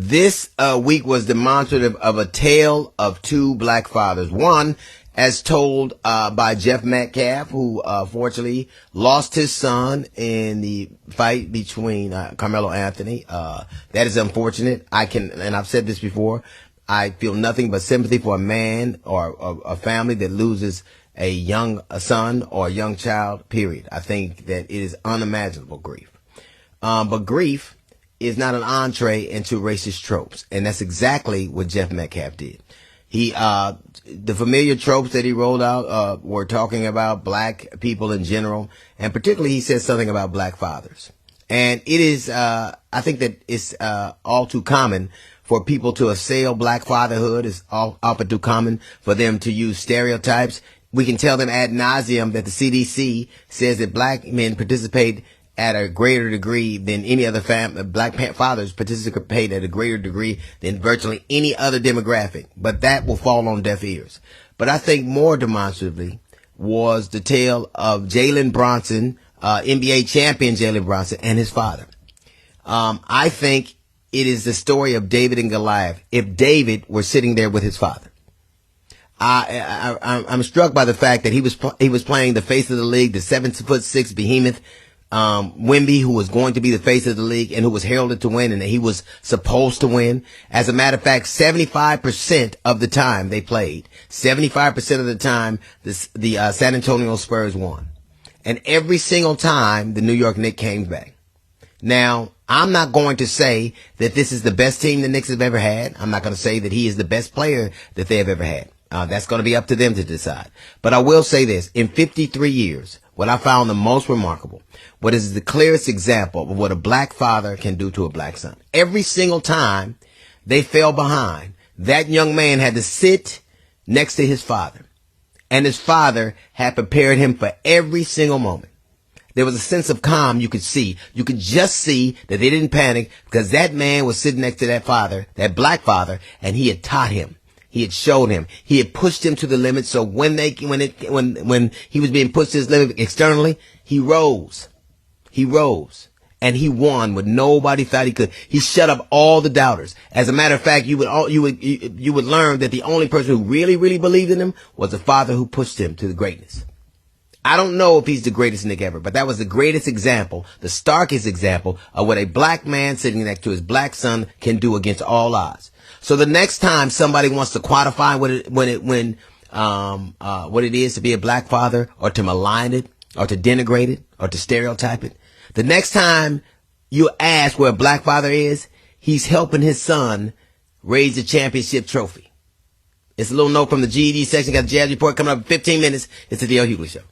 This week was demonstrative of a tale of two black fathers. One, as told by Jeff Metcalf, who fortunately lost his son in the fight between Carmelo Anthony. That is unfortunate. And I've said this before, I feel nothing but sympathy for a man or a family that loses a young son or a young child, period. I think that it is unimaginable grief. But grief is not an entree into racist tropes. And that's exactly what Jeff Metcalf did. The familiar tropes that he rolled out, were talking about black people in general. And particularly he said something about black fathers. And it is, I think that it's, all too common for people to assail black fatherhood. It's all but too common for them to use stereotypes. We can tell them ad nauseum that the CDC says that black men participate at a greater degree than any other black fathers participate at a greater degree than virtually any other demographic. But that will fall on deaf ears. But I think more demonstratively was the tale of Jalen Brunson, NBA champion Jalen Brunson, and his father. I think it is the story of David and Goliath. If David were sitting there with his father. I'm struck by the fact that he was playing the face of the league, the 7'6" behemoth, Wemby, who was going to be the face of the league and who was heralded to win and that he was supposed to win. As a matter of fact, 75% of the time they played, 75% of the time, the San Antonio Spurs won. And every single time the New York Knicks came back. Now, I'm not going to say that this is the best team the Knicks have ever had. I'm not going to say that he is the best player that they have ever had. That's going to be up to them to decide. But I will say this, in 53 years, what I found the most remarkable, what is the clearest example of what a black father can do to a black son. Every single time they fell behind, that young man had to sit next to his father. And his father had prepared him for every single moment. There was a sense of calm you could see. You could just see that they didn't panic because that man was sitting next to that father, that black father, and he had taught him. He had showed him. He had pushed him to the limit. So when he was being pushed to his limit externally, he rose. He rose. And he won when nobody thought he could. He shut up all the doubters. As a matter of fact, you would learn that the only person who really, really believed in him was the father who pushed him to the greatness. I don't know if he's the greatest Knick ever, but that was the greatest example, the starkest example of what a black man sitting next to his black son can do against all odds. So the next time somebody wants to quantify what it is to be a black father, or to malign it, or to denigrate it, or to stereotype it, the next time you ask where a black father is, he's helping his son raise the championship trophy. It's a little note from the GED section. Got the Jazz Report coming up in 15 minutes. It's the D.L. Hughley Show.